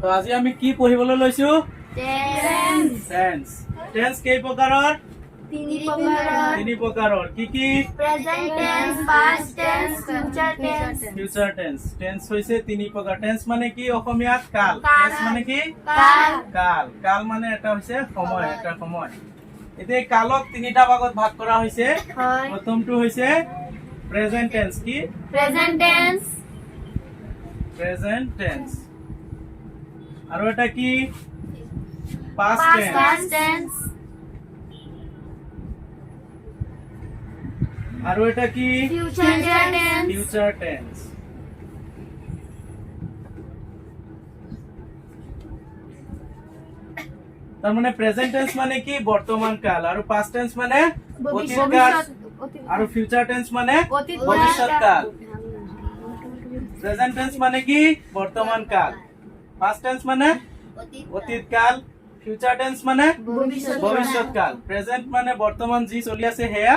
তো আজি আমি কি পঢ়িবলৈ লৈছো টেন্স কেই প্ৰকাৰৰ তিনি প্ৰকাৰৰ কি কি present tense past tense future tense হৈছে তিনি প্ৰকাৰ টেন্স মানে কি অসমীয়াত কাল টেন্স মানে কি কাল মানে এটা হৈছে সময় এতিয়া কালক তিনিটা ভাগত ভাগ কৰা হৈছে প্ৰথমটো হৈছে প্ৰেজেন্ট টেন্স কি প্ৰেজেন্ট টেন্স আৰু এটা কি পাষ্ট টেন্স আৰু এটা কি ফিউচাৰ টেন্স তাৰ মানে প্ৰেজেন্ট টেন্স মানে কি বৰ্তমান কাল আৰু পাষ্ট টেন্স মানে অতীত কাল আৰু ফিউচাৰ টেন্স মানে ভৱিষ্যৎ কাল প্ৰেজেন্ট টেন্স মানে কি বৰ্তমান কাল পাষ্ট টেন্স মানে অতীত কাল ফিউচাৰ টেন্স মানে ভৱিষ্যৎ কাল প্ৰেজেন্ট মানে বৰ্তমান যি চলি আছে হেয়া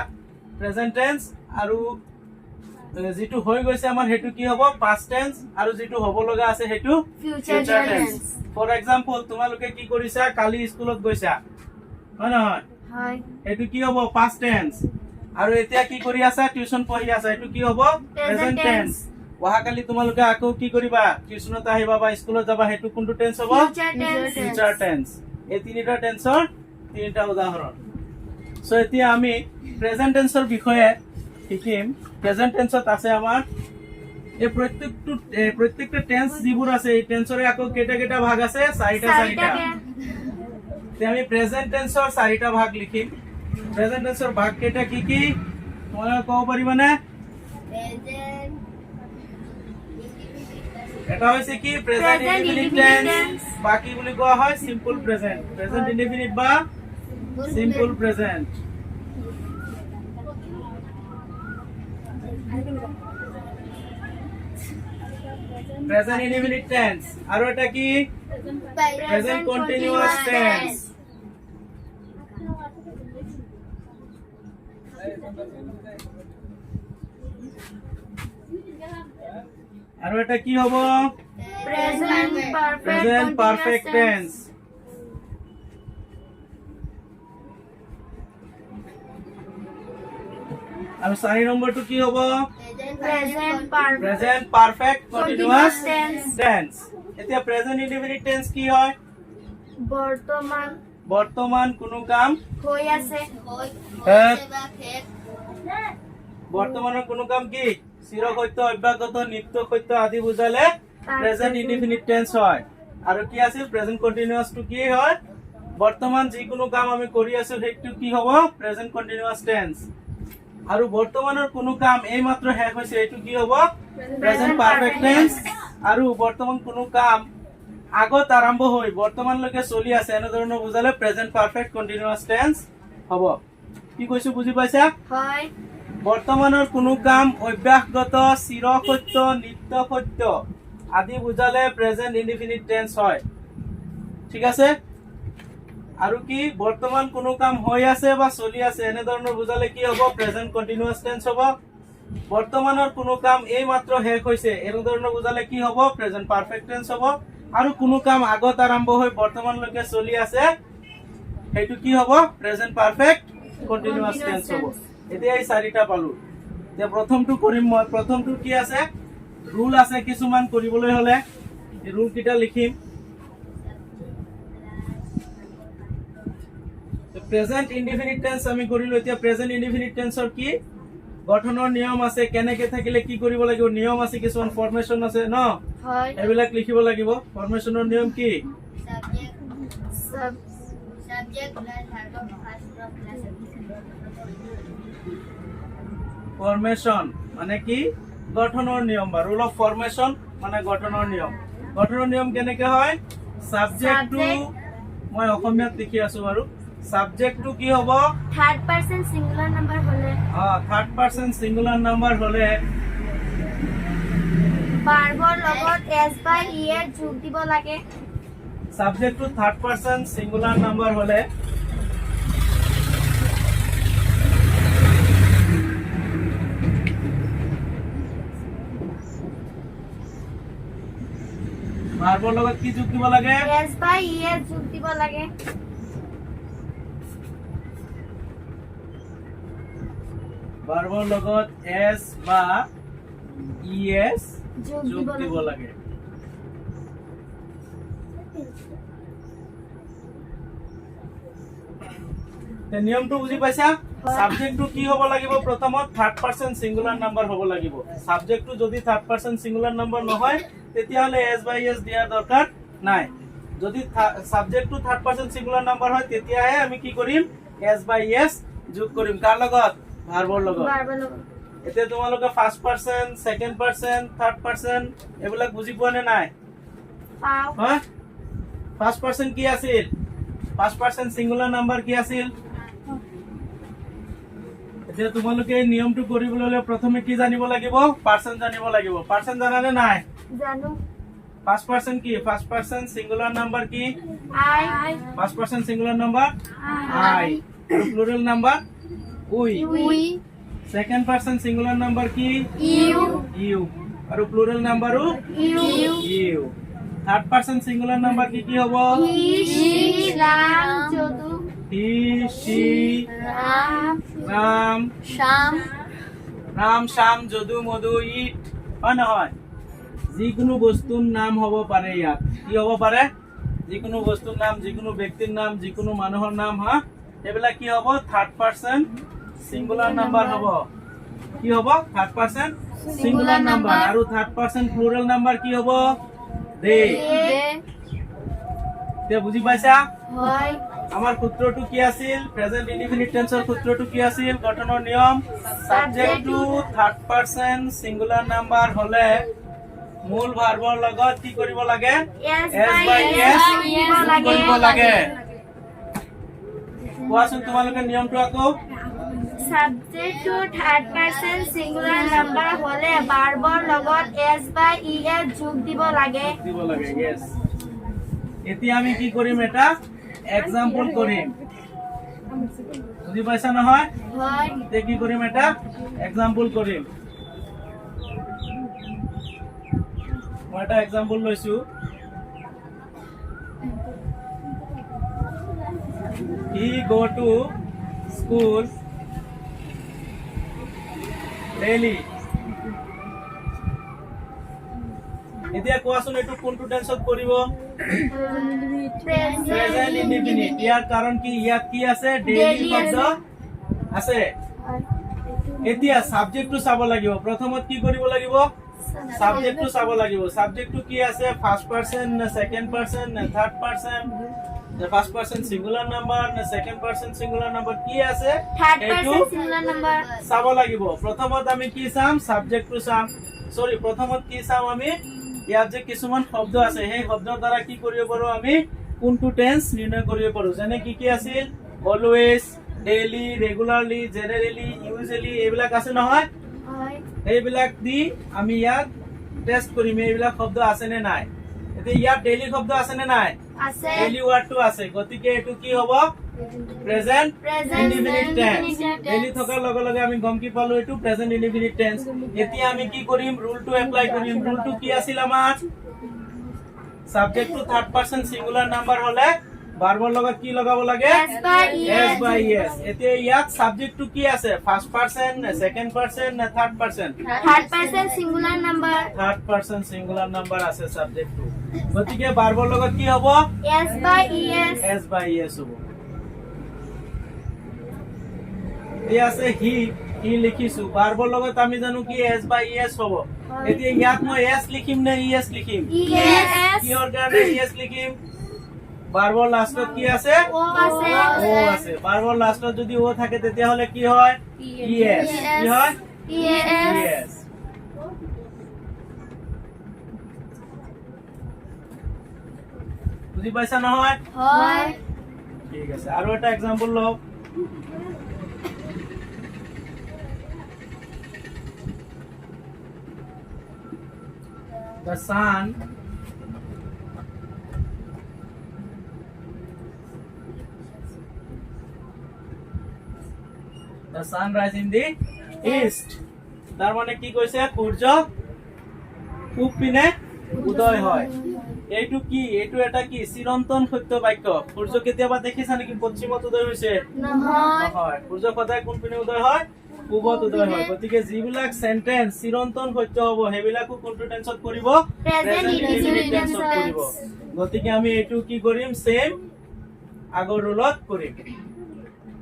প্ৰেজেন্ট টেন্স আৰু যেটো হৈ গৈছে আমাৰ হেতু কি হ'ব পাষ্ট টেন্স আৰু যেটো হ'ব লগা আছে হেতু ফিউচাৰ টেন্স ফৰ এক্সাম্পল তোমালোকে কি কৰিছা কালি স্কুলত গৈছা হয় নহয় হয় হেতু কি হ'ব পাষ্ট টেন্স আৰু এতিয়া কি কৰি আছা টিউচন পঢ়ি আছা হেতু কি হ'ব প্ৰেজেন্ট টেন্স ওহাকালি তোমালোকে আকৌ কি কৰিবা টিউচনত আহিবা বা স্কুলত যাবা হেতু কোনটো টেন্স হ'ব ফিউচাৰ টেন্স এই তিনিটা টেন্সৰ তিনিটা উদাহৰণ সো এতিয়া আমি প্ৰেজেন্ট টেন্সৰ বিষয়ে শিকিম প্ৰেজেন্ট টেন্সত আছে আমাৰ এই প্ৰত্যেকটা টেন্স যিবোৰ আছে এই টেন্সৰে আকৌ কেটা ভাগ আছে চাৰিটা তে আমি প্ৰেজেন্ট টেন্সৰ চাৰিটা ভাগ লিখিম প্ৰেজেন্ট টেন্সৰ ভাগ কেটা কি কি তোমালোকে ক'ব পাৰিবানে এটা হৈছে কি প্ৰেজেন্ট ইনডিফিনিট টেন্স বাকি বুলি কোৱা হয় সিম্পল প্ৰেজেন্ট ইনডিফিনিট বা simple present present indefinite tense আৰু এটা কি প্ৰেজেন্ট কন্টিনিউয়াস টেন্স আৰু এটা কি হ'ব প্ৰেজেন্ট পাৰফেক্ট টেন্স আৰু 4 নম্বৰটো কি হ'ব প্ৰেজেন্ট পাৰফেক্ট কন্টিনিউয়াস টেন্স এতিয়া প্ৰেজেন্ট ইনডিফিনিট টেন্স কি হয় বৰ্তমান কোনো কাম হৈ আছে বৰ্তমানৰ কোনো কাম কি চিৰ সত্য অব্যাহত নিত্য সত্য আদি বুজালে প্ৰেজেন্ট ইনডিফিনিট টেন্স হয় আৰু কি আছে প্ৰেজেন্ট কন্টিনিউয়াস টু কি হয় বৰ্তমান যিকোনো কাম আমি কৰি আছো সেইটো কি হ'ব প্ৰেজেন্ট কন্টিনিউয়াস টেন্স আৰু বৰ্তমানৰ কোনো কাম এই মাত্ৰ শেষ হৈছে এটো কি হ'ব প্ৰেজেন্ট পাৰফেক্ট টেন্স আৰু বৰ্তমান কোনো কাম আগত আৰম্ভ হৈ বৰ্তমানলৈকে চলি আছে এনে ধৰণৰ বুজালে প্ৰেজেন্ট পাৰফেক্ট কন্টিনিউয়াস টেন্স হ'ব কি কৈছো বুজি পাইছা হয় বৰ্তমানৰ কোনো কাম অব্যাহত চিৰ সত্য নিত্য সত্য আদি বুজালে প্ৰেজেন্ট ইনডিফিনিট টেন্স হয় ঠিক আছে আৰু কি বৰ্তমান কোনো কাম হৈ আছে বা চলি আছে এনে ধৰণৰ বুজালে কি হ'ব প্ৰেজেন্ট কন্টিনিউয়াস টেন্স হ'ব বৰ্তমানৰ কোনো কাম এই মাত্ৰ শেষ হৈছে এনে ধৰণৰ বুজালে কি হ'ব প্ৰেজেন্ট পাৰফেক্ট টেন্স হ'ব আৰু কোনো কাম আগত আৰম্ভ হৈ বৰ্তমানলৈকে চলি আছে হেতু কি হ'ব প্ৰেজেন্ট পাৰফেক্ট কন্টিনিউয়াস টেন্স হ'ব এতিয়া এই চাৰিটা পালো যে প্ৰথমটো কৰিম মই প্ৰথমটো কি আছে ৰুল আছে কিছুমান কৰিবলৈ হলে এই ৰুল কিটা লিখিম প্ৰেজেন্ট ইনডিফিনিট টেন্স আমি কৰিলো এতিয়া প্ৰেজেন্ট ইনডিফিনিট টেন্সৰ কি গঠনৰ নিয়ম আছে কেনেকে থাকিলে কি কৰিব লাগিব নিয়ম আছে কিছুমান ফৰ্মেশন আছে ন হয় এবিলাক লিখিব লাগিব ফৰ্মেশনৰ নিয়ম কি subject plus verb plus formation মানে কি গঠনৰ নিয়ম বা ৰুল অফ ফৰ্মেশন মানে গঠনৰ নিয়ম কেনেকে হয় সাবজেক্ট টু মই অসমীয়াত লিখি আছো বাৰু সাবজেক্ট টু কি হ'ব থাৰ্ড পাৰসন সিঙ্গুলাৰ নাম্বাৰ হলে থাৰ্ড পাৰসন সিঙ্গুলাৰ নাম্বাৰ হলে ভাৰ্বৰ লগত এস বা ই এর যোগ দিব লাগে subject to third person singular number হলে ভাৰ্বৰ লগত কি যোগ দিব লাগে S by ES যোগ দিব লাগে ভাৰ্বৰ লগত s বা es যোগ যোগ দিব দিব লাগে লাগে তে নিয়মটো বুজি পাইছা সাবজেক্টটো কি হ'ব লাগিব প্ৰথমত থাৰ্ড পাৰসন সিঙ্গুলাৰ নাম্বাৰ হ'ব লাগিব সাবজেক্টটো যদি থাৰ্ড পাৰসন সিঙ্গুলাৰ নাম্বাৰ নহয় তেতিয়া হলে s by s দিয়াৰ দৰকাৰ নাই যদি সাবজেক্টটো থাৰ্ড পাৰসন সিঙ্গুলাৰ নাম্বাৰ হয় তেতিয়াহে আমি কি কৰিম s by s যোগ কৰিম কাৰ লগত ভাৰ্বৰ লগত ভাৰ্বৰ লগত এতিয়া তোমালোকে first person second person third person এবিলাক বুজি পোৱা নে নাই পাও হা ফাৰ্স্ট পাৰসন কি আছিল ফাৰ্স্ট পাৰসন সিঙ্গুলাৰ নাম্বাৰ কি আছিল এতিয়া তোমালোকে এই নিয়মটো কৰিবলৈ হলে প্ৰথমে কি জানিব লাগিব পারসন জানিব লাগিব পারসন জানানে নাই জানো ফার্স্ট পারসন কি ফার্স্ট পারসন সিঙ্গুলার নাম্বার কি I first person singular number I plural number we we second person singular number কি you ইউ আৰু প্লুরাল নাম্বারও you you third person singular number কি কি হ'ব he she ram jodu he she ram Ram sham Ram Shyam Jadu Madhu it হয় নহয় যিকোনো বস্তুৰ নাম হ'ব পাৰে ইয়াত কি হ'ব পাৰে যিকোনো বস্তুৰ নাম যিকোনো ব্যক্তিৰ নাম যিকোনো মানুহৰ নাম হা এবিলাক কি হ'ব থাৰ্ড পাৰসন সিঙ্গুলাৰ নাম্বাৰ হ'ব কি হ'ব থাৰ্ড পাৰসন সিঙ্গুলাৰ নাম্বাৰ আৰু থাৰ্ড পাৰসন প্লুৰাল নাম্বাৰ কি হ'ব দে they তে বুজি পাইছা হয় আমাৰ সূত্ৰটো কি আছিল প্ৰেজেন্ট ইনডিফিনিট টেন্সৰ সূত্ৰটো কি আছিল গঠনৰ নিয়ম সাবজেক্টটো থাৰ্ড পাৰসন সিঙ্গুলাৰ নাম্বাৰ হলে মূল ভাৰ্বৰ লগত কি কৰিব লাগে S s by by S s দিব কৰিব লাগে লাগে কোৱাচোন তোমালোকে নিয়মটো আকৌ subject to third person singular number হলে ভাৰ্বৰ লগত S by ES যোগ দিব লাগে দিব লাগে yes এতিয়া আমি কি কৰিম এটা এক্সাম্পল কৰিম বুজি পাইছা নহয় হয় এতিয়া কি কৰিম এটা এক্সাম্পল কৰিম মই এটা এক্সাম্পল লৈছো he go to school daily এতিয়া কোৱাচোন এইটো কোনটো টেন্সত কৰিব প্ৰেজেন্ট ইনডিফিনিট ইয়াৰ কাৰণ কি ইয়াত কি আছে ডেইলি শব্দ আছে এতিয়া সাবজেক্টটো চাব লাগিব প্ৰথমত কি কৰিব লাগিব সাবজেক্টটো চাব লাগিব সাবজেক্টটো কি আছে ফার্স্ট পারসন না সেকেন্ড পারসন না থার্ড পারসন না ফার্স্ট পারসন সিঙ্গুলার নাম্বার না সেকেন্ড পারসন সিঙ্গুলার নাম্বার কি আছে থার্ড এইটো পারসন সিঙ্গুলার নাম্বার চাব লাগিব প্ৰথমত আমি কি চাম সাবজেক্টটো চাম সৰি প্ৰথমত কি চাম আমি ইয়াত যে কিছুমান শব্দ আছে সেই শব্দৰ দ্বাৰা কি কৰিব পাৰো আমি কোনটো টেন্স নিৰ্ণয় কৰিব পাৰো যেনে কি কি আছিল always daily regularly generally usually এইবিলাক আছে নহয় হয় এইবিলাক দি আমি ইয়াত টেস্ট কৰিম এইবিলাক শব্দ আছে নে নাই এতিয়া ইয়াত ডেইলি শব্দ আছে নে নাই আছে ডেইলি ওয়ার্ডটো আছে গতিকে এটো কি হ'ব present Present indefinite tense indefinite tense. Daily থকাৰ লগে লগে আমি গম কি পালো এটো প্ৰেজেন্ট ইনডিফিনিট টেন্স এতিয়া আমি কি কৰিম ৰুলটো এপ্লাই কৰিম ৰুলটো কি আছিল আমাৰ সাবজেক্টটো থাৰ্ড পাৰসন সিঙ্গুলাৰ নাম্বাৰ হলে ভাৰ্বৰ লগত কি লগাব লাগে S by s by s এতিয়া ইয়াত সাবজেক্টটো কি আছে ফার্স্ট পারসন না সেকেন্ড পারসন না third person third person singular number third person singular number আছে সাবজেক্টটো গতিকে ভাৰ্বৰ লগত কি হ'ব S by ES s by s হ'ব এই আছে হি লিখিছো ভাৰ্বৰ লগত আমি জানো কি s by s হ'ব এতিয়া ইয়াত মই s লিখিম নে es লিখিম ES কিহৰ কাৰণে es লিখিম ভাৰ্বৰ লাষ্টত কি আছে O আছে ও আছে ভাৰ্বৰ লাষ্টত যদি ও থাকে তেতিয়া হলে কি হয় es কি হয় ES es বুজি পাইছা নহয় হয় ঠিক আছে আৰু এটা এক্সাম্পল লও the sun rise in the east তাৰ মানে কি কৈছে সূৰ্য পূব পিনে উদয় হয় এইটো কি এইটো এটা কি চিৰন্তন সত্য বাক্য সূৰ্য কেতিয়াবা দেখিছা নেকি পশ্চিমত উদয় হৈছে নহয় নহয় সূৰ্য সদায় কোন পিনে উদয় হয় পূবত উদয় হয় গতিকে যিবিলাক সেন্টেন্স চিৰন্তন সত্য হ'ব হেবিলাকো কোনটো টেন্সত কৰিব Present indefinite টেন্সত tense. কৰিব গতিকে আমি এইটো কি কৰিম সেম আগৰ ৰুলত কৰিম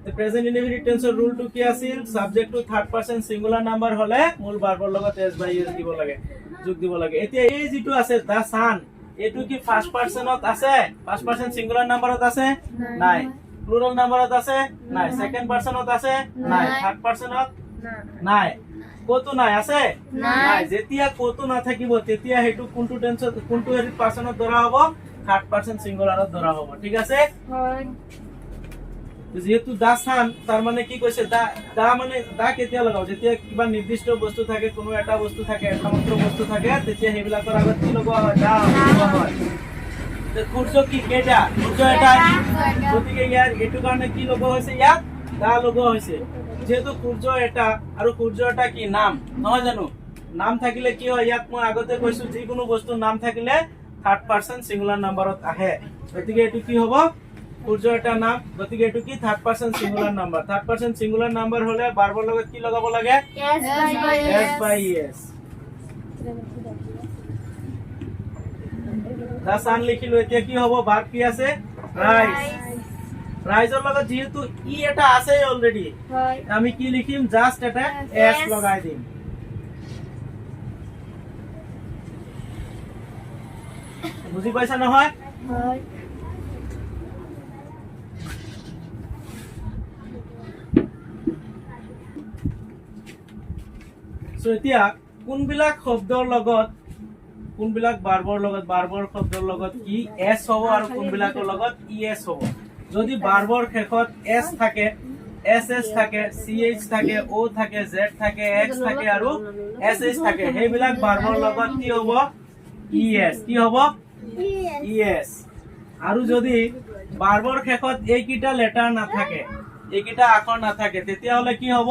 প্ৰেজেন্ট ইনডেফিনিট টেন্সৰ ৰুলটো কি আছিল সাবজেক্টটো থাৰ্ড পাৰসন সিঙ্গুলাৰ নাম্বাৰ হলে মূল ভাৰ্বৰ লগত s বাই s দিব লাগে যোগ দিব লাগে এতিয়া এই যেটো আছে দা সান এটো কি ফার্স্ট পারসনত আছে ফার্স্ট পারসন সিঙ্গুলার নাম্বারত আছে নাই প্লুরাল নাম্বারত আছে নাই সেকেন্ড পারসনত আছে নাই থার্ড পারসনত নাই কতো নাই আছে নাই যেতিয়া কতো না থাকিব তেতিয়া হেতু কোনটো টেন্সত কোনটো পারসনত ধৰা হ'ব থাৰ্ড পাৰসন সিঙ্গুলাৰত ধৰা হ'ব ঠিক আছে হয় যেহেতু দা সান তার মানে কি কইছে দা মানে দা কেতিয়া লগাও যেতিয়া কিবা নির্দিষ্ট বস্তু থাকে কোনো এটা বস্তু থাকে এটা মাত্র বস্তু থাকে তেতিয়া হেবিলাকৰ আগত কি লগোৱা হয় দা লগোৱা হয় তে সূৰ্য কি কেটা সূৰ্য এটা গতিকে ইয়াৰ এটো কাৰণে কি লগোৱা হৈছে ইয়াত দা লগোৱা হৈছে যেহেতু সূৰ্য এটা আৰু সূৰ্য এটা কি নাম নহয় জানো নাম থাকিলে কি হয় ইয়াত মই আগতে কৈছো যিকোনো বস্তুৰ নাম থাকিলে থার্ড পারসন সিঙ্গুলার নাম্বারত আহে গতিকে এটো কি হ'ব সূর্য এটা নাম গতিকে এটো কি third person singular number third person singular number হলে ভাৰ্বৰ লগত কি লগাব লাগে s বাই s দা সান লিখিলো এতিয়া কি হ'ব ভার্ব কি আছে রাইজ ৰাইজৰ লগত যেহেতু ই এটা আছে অলরেডি হয় আমি কি লিখিম জাস্ট এটা s লগাই দিম বুজি পাইছা নহয় হয় সো এতিয়া কোনবিলাক শব্দৰ লগত কোনবিলাক ভাৰ্বৰ শব্দৰ লগত কি s হ'ব আৰু কোনবিলাকৰ লগত es হ'ব যদি ভাৰ্বৰ শেষত s থাকে ss থাকে ch থাকে o থাকে z থাকে x থাকে আৰু sh থাকে হেবিলাক ভাৰ্বৰ লগত কি হ'ব es কি হ'ব es আৰু যদি ভাৰ্বৰ শেষত এইকিটা লেটাৰ নাথাকে এইকিটা আখৰ নাথাকে তেতিয়া হলে কি হ'ব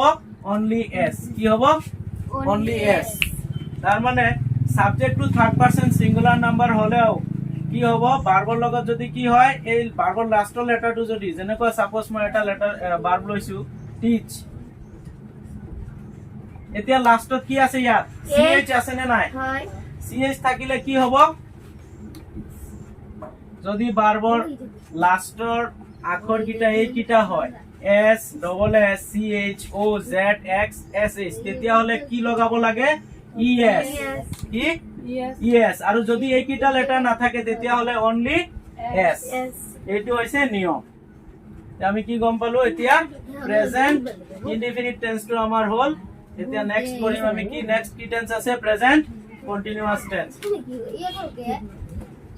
only s কি হ'ব only s তার মানে subject to third person singular number হলেও কি হ'ব ভাৰ্বৰ লগত যদি কি হয় এই ভাৰ্বৰ লাস্টৰ লেটাৰটো যদি যেনেকৈ সাপোজ মই এটা লেটাৰ ভার্ব লৈছো টিচ এতিয়া লাস্টত কি আছে ইয়াত ch আছে নে নাই হয় ch থাকিলে কি হ'ব যদি ভাৰ্বৰ লাস্টৰ আখৰ কিটা এই কিটা হয় s double s c h o z x s h তেতিয়া হলে কি লগাব লাগে es কি yes আৰু যদি এই কিটা লেটাৰ নাথাকে তেতিয়া হলে only s এটো হৈছে নিয়ম আমি কি গম পালো এতিয়া প্রেজেন্ট ইনডিফিনিট টেন্স টো আমাৰ হল এতিয়া নেক্সট কৰিম আমি কি নেক্সট কি টেন্স আছে প্ৰেজেন্ট কন্টিনিউয়াস টেন্স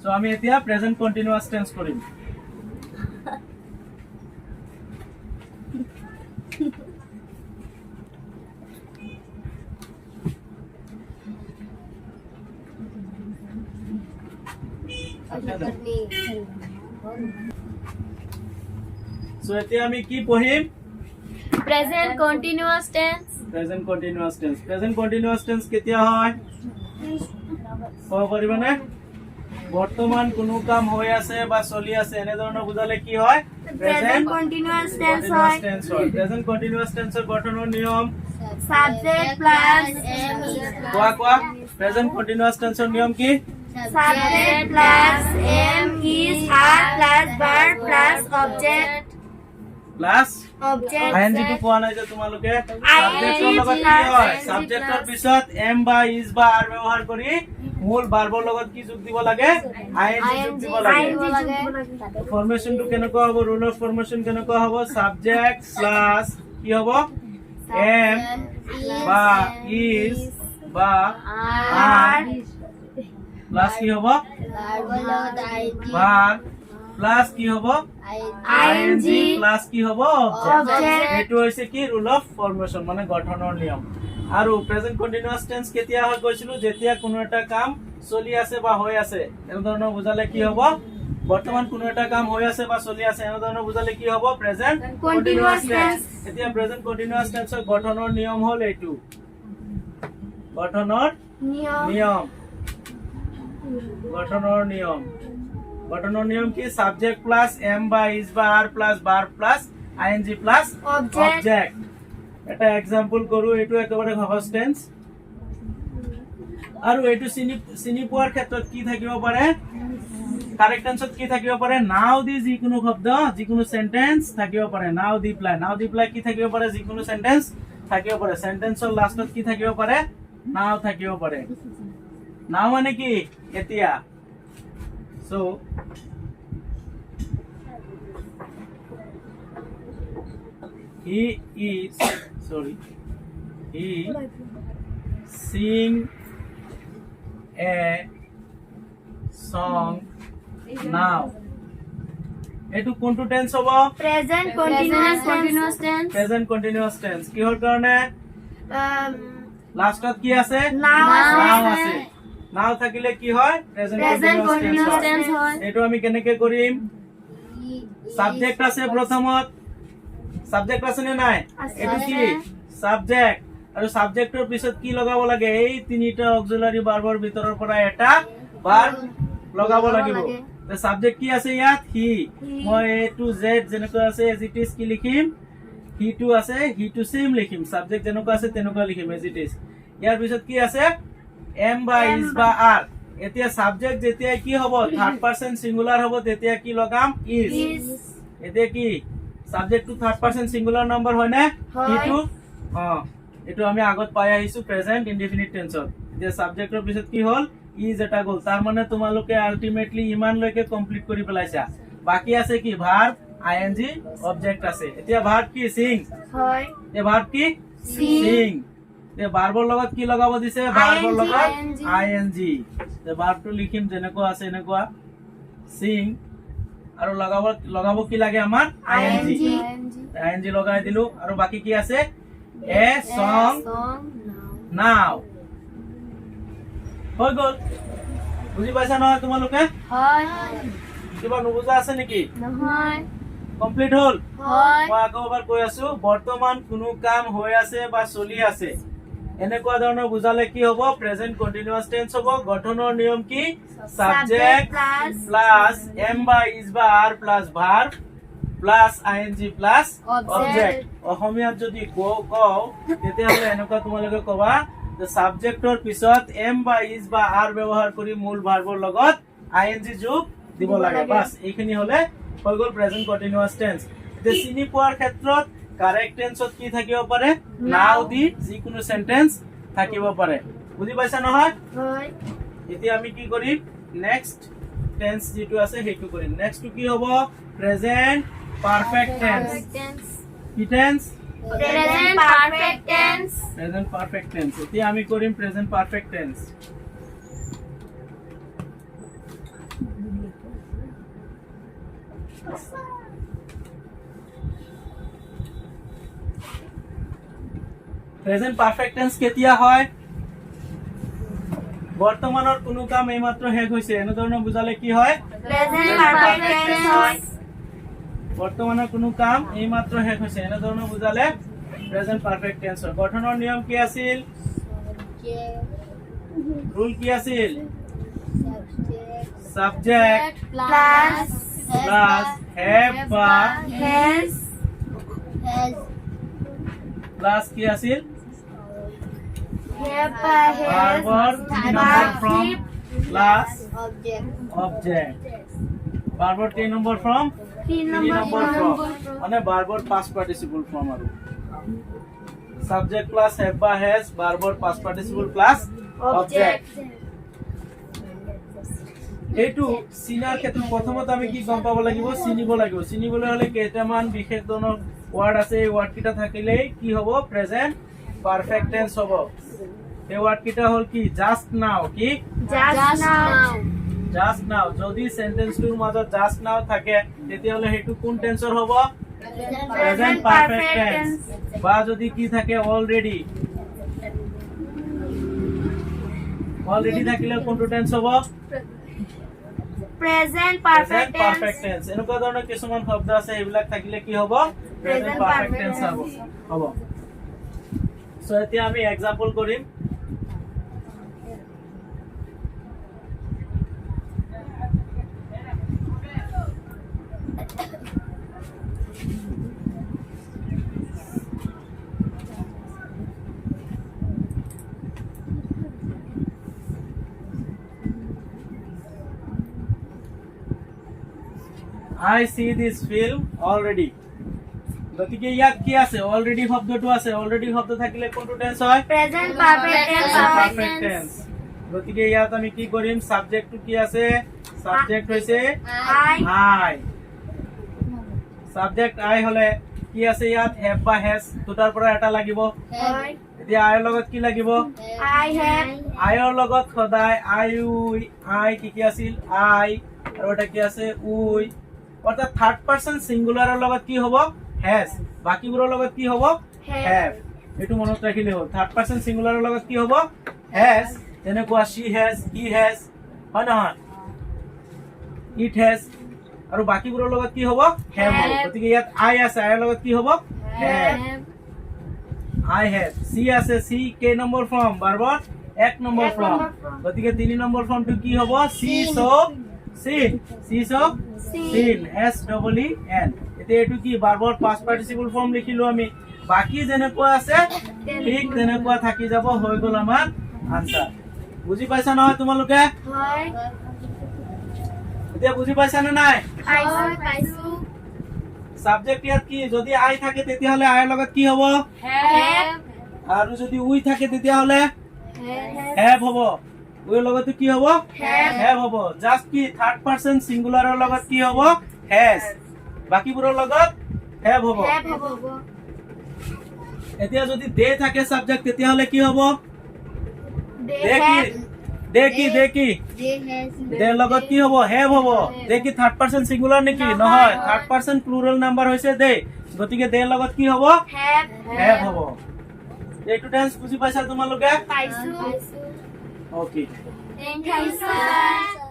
সো আমি এতিয়া প্ৰেজেন্ট কন্টিনিউয়াস টেন্স কৰিম সো এতিয়া আমি কি পঢ়িম present continuous tense present continuous tense কেতিয়া হয় কব পাৰিবনে বৰ্তমান কোনো কাম হৈ আছে বা চলি আছে এনে ধৰণৰ বুজালে কি হয় প্ৰেজেন্ট কন্টিনিউয়াস টেন্স হয় প্ৰেজেন্ট কন্টিনিউয়াস টেন্সৰ গঠনৰ নিয়ম সাবজেক্ট প্লাস কোৱা প্ৰেজেন্ট কন্টিনিউয়াস টেন্সৰ নিয়ম কি subject plus am is are plus verb plus object plus object ing টো কোৱা নাই যে তোমালোকে সাবজেক্টৰ লগত কি হয় সাবজেক্টৰ পিছত am বা is বা are ব্যৱহাৰ কৰি মূল ভাৰ্বৰ লগত কি যোগ দিব লাগে ing যোগ দিব লাগে ফৰ্মেশনটো কেনেকুৱা হ'ব ৰুল অফ ফৰ্মেশন কেনেকুৱা হ'ব সাবজেক্ট প্লাস কি হ'ব am বা is বা are প্লাস কি হ'ব ভার্ব প্লাস কি হ'ব ing প্লাস কি হ'ব অবজেক্ট এটো হৈছে কি ৰুল অফ ফৰ্মেশন মানে গঠনৰ নিয়ম আৰু প্রেজেন্ট কন্টিনিউয়াস টেন্স কেতিয়া হয় কৈছিলো যেতিয়া কোনো এটা কাম চলি আছে বা হৈ আছে এনে ধৰণৰ বুজালে কি হ'ব বৰ্তমান কোনো এটা কাম হৈ আছে বা চলি আছে এনে ধৰণৰ বুজালে কি হ'ব প্ৰেজেন্ট কন্টিনিউয়াস টেন্স এতিয়া প্ৰেজেন্ট কন্টিনিউয়াস টেন্সৰ গঠনৰ নিয়ম হ'ল এইটো গঠনৰ নিয়ম গঠনৰ নিয়ম কি সাবজেক্ট প্লাস এম বা ইজ বা are plus verb plus ING plus object এটা एग्जांपल কৰো এটো একেবাৰে সহজ টেন্স আৰু এটো চিনি পোৱাৰ ক্ষেত্ৰত কি থাকিব পাৰে কাৰেক্ট টেন্সত কি থাকিব পাৰে নাও দি যিকোনো শব্দ যিকোনো সেন্টেন্স থাকিব পাৰে নাও দি প্লাই কি থাকিব পাৰে যিকোনো সেন্টেন্স থাকিব পাৰে সেন্টেন্সৰ লাষ্টত কি থাকিব পাৰে নাও থাকিব পাৰে নাও মানে কি এতিয়া so he sing a song now এটু কোনটো টেন্স হ'ব প্রেজেন্ট কন্টিনিউয়াস টেন্স কিহৰ কাৰণে লাষ্টত কি আছে নাও আছে নাও থাকিলে কি হয় প্ৰেজেন্ট কন্টিনিউয়াস টেন্স হয় এটো আমি কেনেকৈ কৰিম সাবজেক্ট আছে প্ৰথমত সাবজেক্ট আছে নে নাই এটো কি সাবজেক্ট আৰু সাবজেক্টৰ পিছত কি লগাব লাগে এই তিনিটা অক্সিলাৰি ভাৰ্বৰ ভিতৰৰ পৰা এটা ভাৰ্ব লগাব লাগিব তে সাবজেক্ট কি আছে ইয়াত হি মই এ টু জেড যেনেকৈ আছে এজ ইট ইজ কি লিখিম হি টু আছে হি টু সেম লিখিম সাবজেক্ট যেনেকৈ আছে তেনেকৈ লিখিম এজ ইট ইজ ইয়াৰ পিছত কি আছে এম বা ইজ বা আর এতিয়া সাবজেক্ট যেতিয়া কি হ'ব থার্ড পারসন সিঙ্গুলার হ'ব তেতিয়া কি লগাম ইজ এতিয়া কি subject to third person singular number হয় না কিটো এটো আমি আগত পাই আহিছো প্রেজেন্ট ইনডিফিনিট টেন্সত এতিয়া সাবজেক্টৰ পিছত কি হ'ল ইজ এটা গল তাৰ মানে তোমালোকে আলটিমেটলি ইমান লৈকে কমপ্লিট কৰি পেলাইছা বাকি আছে কি ভাৰ্ব আইএনজি অবজেক্ট আছে এতিয়া ভাৰ্ব কি সিং হয় এ ভাৰ্ব কি সিং তে ভাৰ্বৰ লগত কি লগাব দিছে ভাৰ্বৰ লগত আইএনজি তে ভাৰ্বটো লিখিম যেনেকৈ আছে এনেকুৱা সিং আৰু লগাব কি লাগে আমাৰ আইএনজি লগাই দিলো আৰু বাকি কি আছে এ সং নাও হৈ গল বুজি পাইছা নহয় তোমালোকে হয় কিবা নুবুজা আছে নেকি নহয় কমপ্লিট হল হয় মই আকৌ এবাৰ কৈ আছো বৰ্তমান কোনো কাম হৈ আছে বা চলি আছে এনেকুৱা ধৰণৰ বুজালে কি হ'ব প্ৰেজেন্ট কন্টিনিউয়াস টেন্স হ'ব গঠনৰ নিয়ম কি সাবজেক্ট প্লাস এম বা ইজ বা are plus verb plus ING plus object অসমীয়াত যদি কও তেতিয়াহলে এনেকুৱা তোমালোকে কবা যে সাবজেক্টৰ পিছত এম বা ইজ বা আৰ ব্যৱহাৰ কৰি মূল ভাৰ্বৰ লগত আইএনজি যোগ দিব লাগে বাস এইখিনি হলে হৈ গল প্রেজেন্ট কন্টিনিউয়াস টেন্স তে চিনি পোৱাৰ ক্ষেত্ৰত কাৰেক্ট টেন্সত কি থাকিব পাৰে নাও দি যিকোনো সেন্টেন্স থাকিব পাৰে বুজি পাইছা নহয় হয় এতিয়া আমি কি কৰিম নেক্সট টেন্স যেটো আছে হেতু কৰিম নেক্সট কি হ'ব প্ৰেজেন্ট পাৰফেক্ট টেন্স কি টেন্স প্ৰেজেন্ট পাৰফেক্ট টেন্স এতিয়া আমি কৰিম present perfect tense present perfect tense কেতিয়া হয় বৰ্তমানৰ কোনো কাম এইমাত্ৰ শেষ হৈছে এনে ধৰণৰ বুজালে কি হয় প্ৰেজেন্ট পাৰফেক্ট টেন্স হয় বৰ্তমানৰ কোনো কাম এইমাত্ৰ শেষ হৈছে এনে ধৰণৰ বুজালে প্ৰেজেন্ট পাৰফেক্ট টেন্স হয় গঠনৰ নিয়ম কি আছিল রুল কি আছিল সাবজেক্ট প্লাস হ্যাভ বা হ্যাজ প্লাস কি আছিল have বা has ভাৰ্বৰ নম্বৰ ফ্ৰম প্লাস অবজেক্ট ভাৰ্বৰ 3 নম্বৰ ফ্ৰম 3 নম্বৰ ফ্ৰম মানে ভাৰ্বৰ পাস্ট পাৰ্টিসিপল ফৰ্ম আৰু সাবজেক্ট প্লাস হ্যাভ বা হ্যাজ ভাৰ্বৰ পাস্ট পাৰ্টিসিপল প্লাস অবজেক্ট এইটো চিনাৰ ক্ষেত্ৰত প্ৰথমত আমি কি গম পাব লাগিব চিনিবলৈ হলে কেইটামান বিশেষ ধৰণৰ ওয়ার্ড আছে এই ওয়ার্ড কিটা থাকিলে কি হ'ব প্রেজেন্ট পারফেক্ট টেন্স হ'ব এই ওয়ার্ড কিটা হল কি জাস্ট নাও কি জাস্ট নাও যদি সেন্টেন্সটোৰ মাজত জাস্ট নাও থাকে তেতিয়াহলে হেতু কোন টেন্সৰ হ'ব প্ৰেজেন্ট পাৰফেক্ট টেন্স বা যদি কি থাকে অলৰেডি থাকিলে কোনটো টেন্স হ'ব প্ৰেজেন্ট পাৰফেক্ট টেন্স এনেকুৱা ধৰণৰ কিছুমান শব্দ আছে এইবিলাক থাকিলে কি হ'ব প্ৰেজেন্ট পাৰফেক্ট টেন্স হ'ব সো এতিয়া আমি एग्जांपल কৰিম I see this film already. গতিকে ইয়াত কি আছে অলরেডি শব্দটো আছে অলরেডি শব্দ থাকিলে কোনটো টেন্স হয় present perfect tense perfect tense গতিকে ইয়াত আমি কি কৰিম সাবজেক্টটো কি আছে সাবজেক্ট হৈছে I সাবজেক্ট I হলে কি আছে ইয়াত have বা has দুটাৰ পৰা এটা লাগিব এতিয়া I ৰ লগত কি লাগিব I have I ৰ লগত সদায় I কি আছিল I আৰু এটা কি আছে উই অৰ্থাৎ থাৰ্ড পাৰসন সিঙ্গুলাৰৰ লগত কি হ'ব has বাকিবোৰৰ লগত কি হ'ব have এটো মনত ৰাখিলে হ'ল থাৰ্ড পাৰসন সিঙ্গুলাৰৰ লগত কি হ'ব has যেনেকুৱা she has he has হয় নহয় it has আৰু বাকিবোৰৰ লগত কি হ'ব have হ'ব গতিকে ইয়াত I আছে I ৰ লগত কি হ'ব have I have she আছে she কে নম্বৰ ফৰ্ম বাৰবাৰ এক নম্বৰ ফৰ্ম গতিকে 3 নম্বৰ ফর্মটো কি হ'ব she so seen she so seen s double e n এতে এটো কি বারবার পাস্ট পার্টিসিপল ফর্ম লিখিলো আমি বাকি যেনেকুৱা আছে ঠিক তেনেকুৱা থাকি যাব হৈ গল আমাৰ আনসার বুজি পাইছা নহয় তোমালোকে হয় এতিয়া বুজি পাইছা না নাই পাইছো সাবজেক্ট ইয়াত কি যদি আই থাকে তেতিয়া হলে আই ৰ লগত কি হ'ব have আৰু যদি উই থাকে তেতিয়া হলে have হ'ব উই ৰ লগত কি হ'ব have হ'ব জাস্ট কি থাৰ্ড পাৰসন সিঙ্গুলাৰৰ লগত কি হ'ব has বাকিবোৰৰ লগত have হ'ব এতিয়া যদি দে থাকে সাবজেক্ট তেতিয়া হলে কি হ'ব দেখি দে লগত কি হ'ব have হ'ব দেখি থাৰ্ড পাৰসন সিঙ্গুলাৰ নেকি নহয় থাৰ্ড পারসন প্লুরাল নাম্বার হৈছে দে গতিকে দে লগত কি হ'ব have হ'ব এইটো টেন্স বুজি পাইছা তোমালোকে পাইছো ওকে থ্যাংক ইউ স্যার